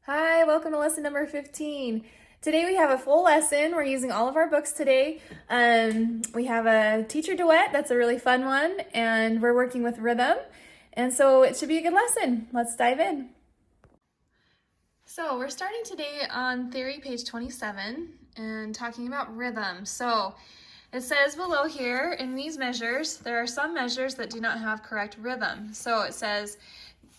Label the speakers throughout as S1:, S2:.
S1: Hi, welcome to lesson number 15. Today we have a full lesson. We're using all of our books today. We have a teacher duet, that's a really fun one, and we're working with rhythm. And so it should be a good lesson. Let's dive in. So we're starting today on theory page 27 and talking about rhythm. So it says below here in these measures, there are some measures that do not have correct rhythm. So it says,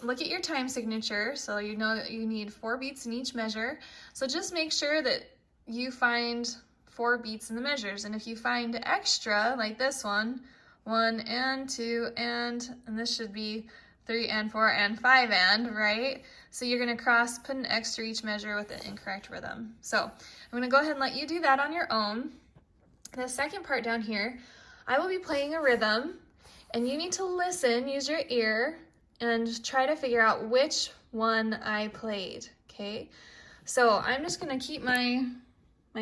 S1: look at your time signature, so you know that you need 4 beats in each measure. So just make sure that you find 4 beats in the measures. And if you find extra, like this one, 1 and 2 and this should be 3 and 4 and 5 and, right? So you're gonna put an X through each measure with the incorrect rhythm. So I'm gonna go ahead and let you do that on your own. The second part down here, I will be playing a rhythm and you need to listen, use your ear, and try to figure out which one I played, okay? So I'm just gonna keep my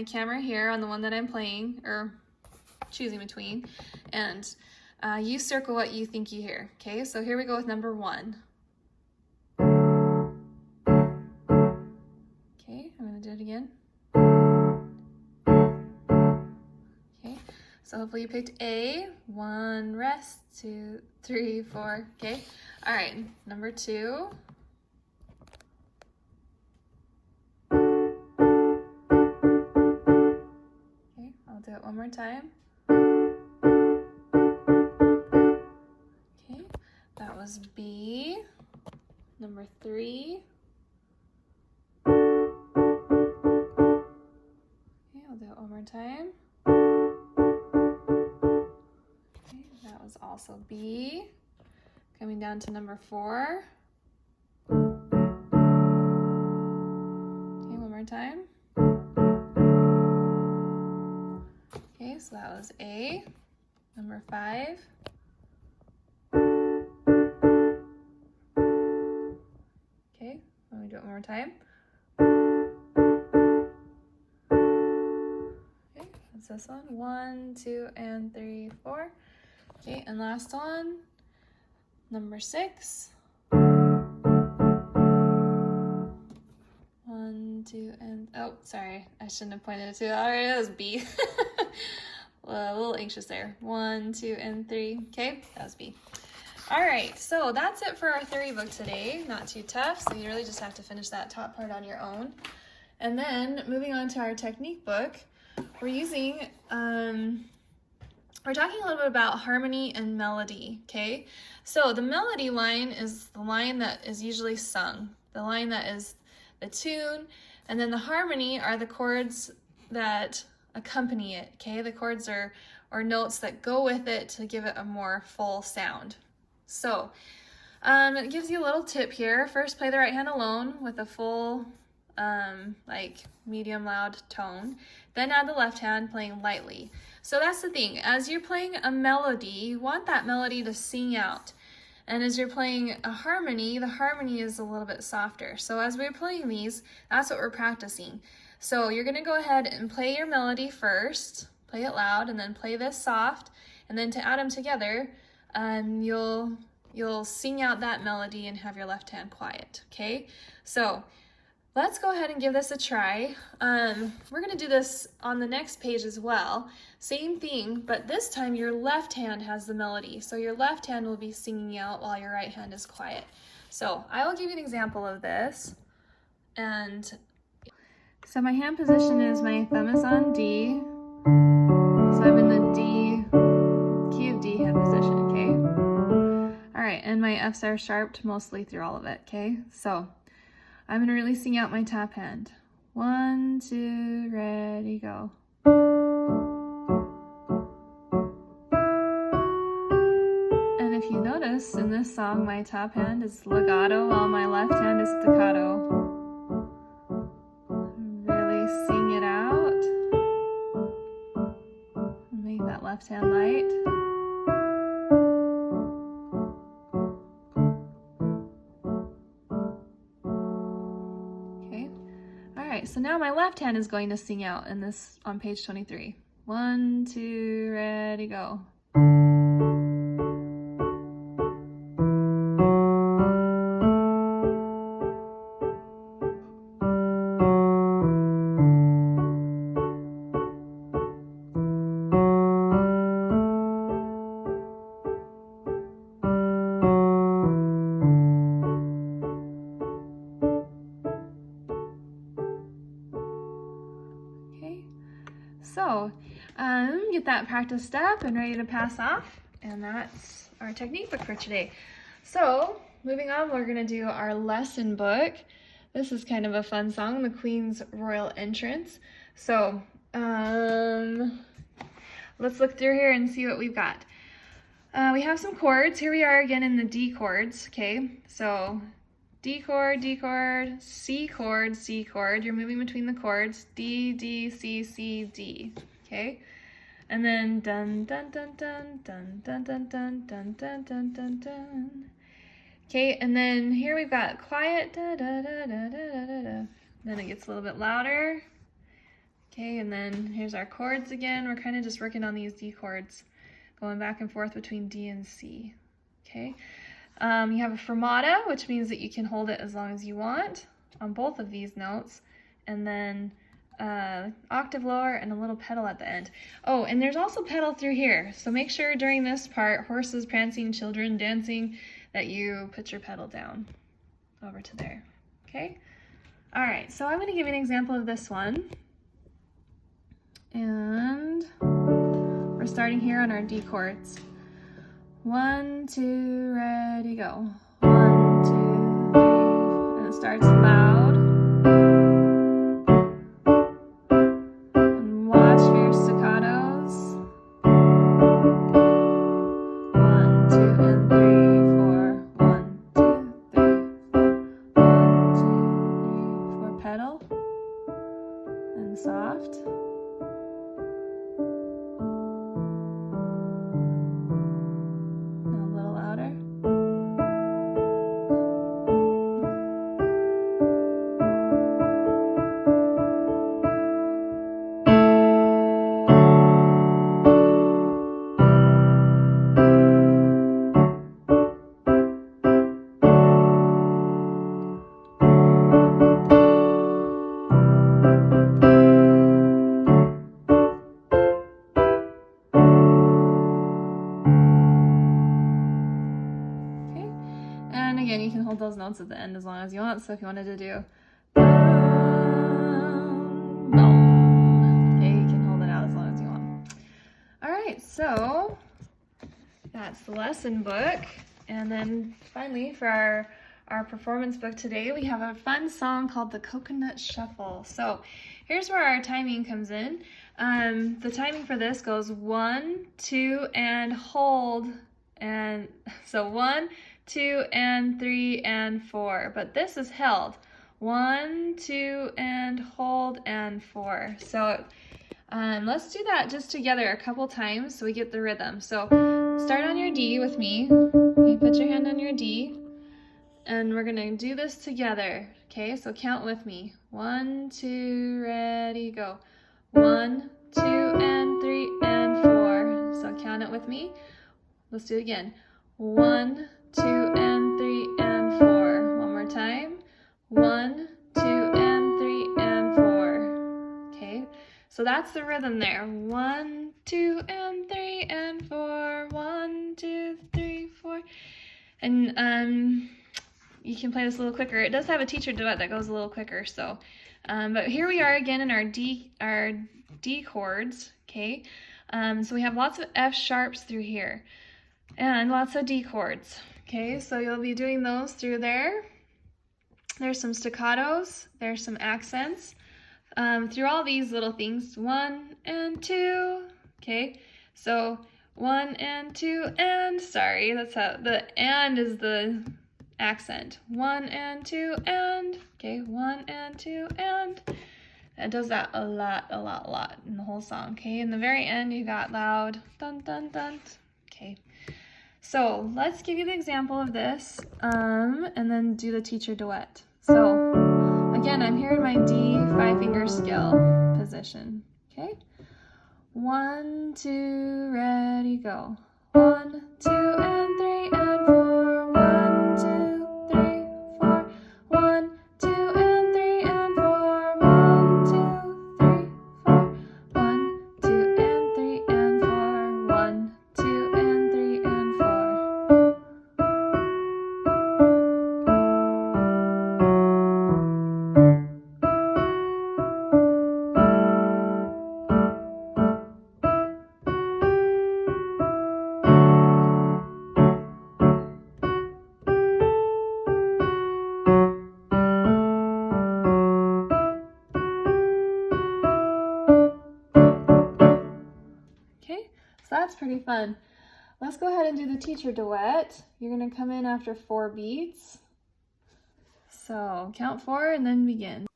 S1: camera here on the one that I'm playing, or choosing between, and you circle what you think you hear, okay? So here we go with number 1. Okay, I'm gonna do it again. Okay, so hopefully you picked A. 1, rest, 2, 3, 4, okay? All right, number 2. Okay, I'll do it one more time. Okay, that was B. Number 3. Okay, I'll do it one more time. Okay, that was also B. Coming down to number 4. Okay, one more time. Okay, so that was A. Number 5. Okay, let me do it one more time. Okay, that's this one. 1, 2, and 3, 4. Okay, and last one, number 6. 1, 2, and oh, sorry, I shouldn't have pointed it to. All right, that was B. A little anxious there. 1, 2, and 3. Okay, that was B. All right, so that's it for our theory book today. Not too tough, so you really just have to finish that top part on your own. And then moving on to our technique book, we're using, we're talking a little bit about harmony and melody, okay? So the melody line is the line that is usually sung, the line that is the tune, and then the harmony are the chords that accompany it, okay? The chords are notes that go with it to give it a more full sound. So it gives you a little tip here. First, play the right hand alone with a full, like medium loud tone. Then add the left hand playing lightly. So that's the thing. As you're playing a melody, you want that melody to sing out. And as you're playing a harmony, the harmony is a little bit softer. So as we're playing these, that's what we're practicing. So you're gonna go ahead and play your melody first, play it loud, and then play this soft. And then to add them together, you'll sing out that melody and have your left hand quiet, okay? So let's go ahead and give this a try. We're gonna do this on the next page as well. Same thing, but this time your left hand has the melody. So your left hand will be singing out while your right hand is quiet. So I will give you an example of this. And so my hand position is my thumb is on D. So I'm in the D, key of D hand position, okay? All right, and my F's are sharped mostly through all of it, okay? So I'm gonna really sing out my top hand. 1, 2, ready, go. And if you notice, in this song, my top hand is legato while my left hand is staccato. Really sing it out. Make that left hand light. So now my left hand is going to sing out in this on page 23. 1, 2, ready, go. So get that practiced up and ready to pass off. And that's our technique book for today. So moving on, we're going to do our lesson book. This is kind of a fun song, The Queen's Royal Entrance. So let's look through here and see what we've got. We have some chords. Here we are again in the D chords, okay? So D chord, D chord, C chord, C chord. You're moving between the chords. D, D, C, C, D, okay? And then dun, dun, dun, dun, dun, dun, dun, dun, dun, dun, dun, dun, dun. Okay, and then here we've got quiet, da, da, da, da, da, da, da. Then it gets a little bit louder. Okay, and then here's our chords again. We're kind of just working on these D chords, going back and forth between D and C. Okay, you have a fermata, which means that you can hold it as long as you want on both of these notes, and then octave lower and a little pedal at the end. Oh, and there's also pedal through here, so make sure during this part, horses prancing, children dancing, that you put your pedal down over to there. Okay, all right, so I'm going to give you an example of this one, and we're starting here on our D chords. 1, 2, ready, go. 1, 2, 3, and it starts loud. And watch for your staccatos. 1, 2, and 3, 4. 1, 2, 3, 4. 1, 2, 3, 4. Pedal and soft. And again, you can hold those notes at the end as long as you want. So if you wanted to do okay, you can hold it out as long as you want. All right, so that's the lesson book. And then finally, for our performance book today, we have a fun song called the Coconut Shuffle. So here's where our timing comes in. The timing for this goes 1, 2, and hold. And so 1, 2, and 3, and 4. But this is held. 1, 2, and hold, and 4. So let's do that just together a couple times so we get the rhythm. So start on your D with me. Okay, put your hand on your D. And we're going to do this together. Okay, so count with me. 1, 2, ready, go. 1, 2, and 3, and 4. So count it with me. Let's do it again. 1, 2, and 3, and 4. One more time. 1, 2, and 3, and 4. Okay, so that's the rhythm there. 1, 2, and 3, and 4. 1, 2, 3, 4. And you can play this a little quicker. It does have a teacher duet that goes a little quicker. So, but here we are again in our D chords. Okay, so we have lots of F sharps through here. And lots of D chords. Okay, so you'll be doing those through there. There's some staccatos, there's some accents. Through all these little things, 1 and 2. Okay, so 1 and 2 and, sorry, that's how the and is the accent. 1 and 2 and, okay, 1 and 2 and. It does that a lot in the whole song. Okay, in the very end you got loud, dun dun dun. Okay. So let's give you the example of this, and then do the teacher duet. So again, I'm here in my D 5-finger scale position. Okay, 1, 2, ready, go. 1, 2, and 3, and 4. 1, 2, 3, 4. 1, 2, and 3, and 4. 1, 2, 3, 4. 1, 2, and 3, and 4. 1, 2, and 3, and 4. that's pretty fun. Let's go ahead and do the teacher duet. You're going to come in after 4 beats. So count 4 and then begin.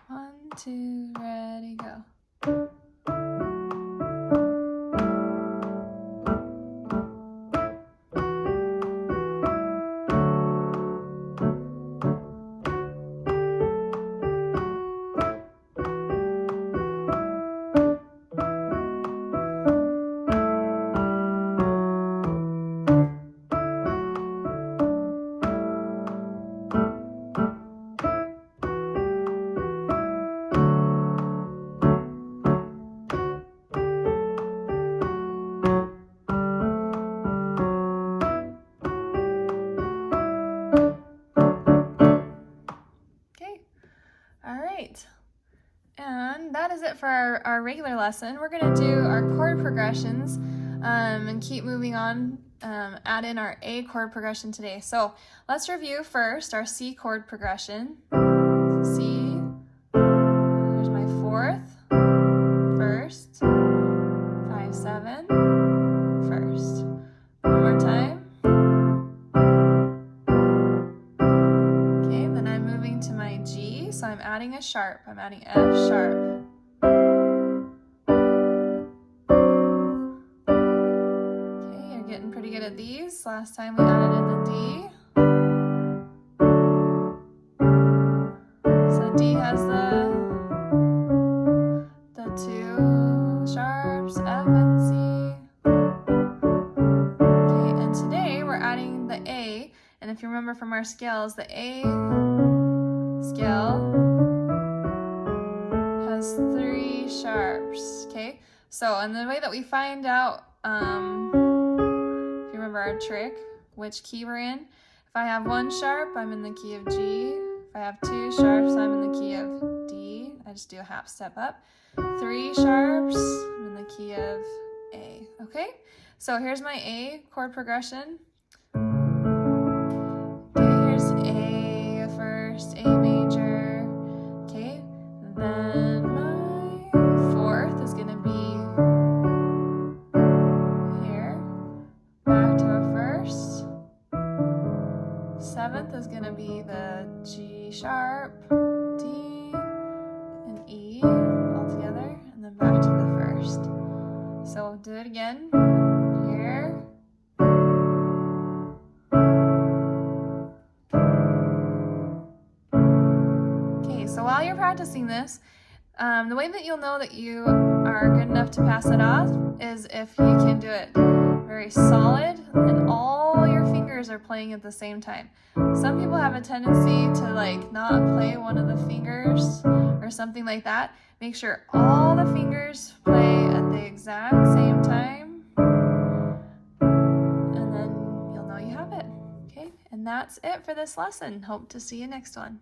S1: 1, 2, ready, go. And that is it for our regular lesson. We're going to do our chord progressions and keep moving on, add in our A chord progression today. So let's review first our C chord progression. C, here's my 4th, 1st, 5, 7, 1st. One more time. To my G, so I'm adding a sharp. I'm adding F sharp. Okay, you're getting pretty good at these. Last time we added in the D. So D has the 2 sharps, F and C. Okay, and today we're adding the A, and if you remember from our scales, the A scale has 3 sharps, okay? So, and the way that we find out, if you remember our trick, which key we're in, if I have 1 sharp, I'm in the key of G. If I have 2 sharps, I'm in the key of D. I just do a half step up. 3 sharps, I'm in the key of A, okay? So here's my A chord progression. Okay, here's A first, A major, okay? Then my 4th is gonna be here, back to a 1st. 7th is gonna be the G sharp, D, and E all together, and then back to the 1st. So we'll do it again, here. So while you're practicing this, the way that you'll know that you are good enough to pass it off is if you can do it very solid and all your fingers are playing at the same time. Some people have a tendency to like not play one of the fingers or something like that. Make sure all the fingers play at the exact same time, and then you'll know you have it. Okay, and that's it for this lesson. Hope to see you next one.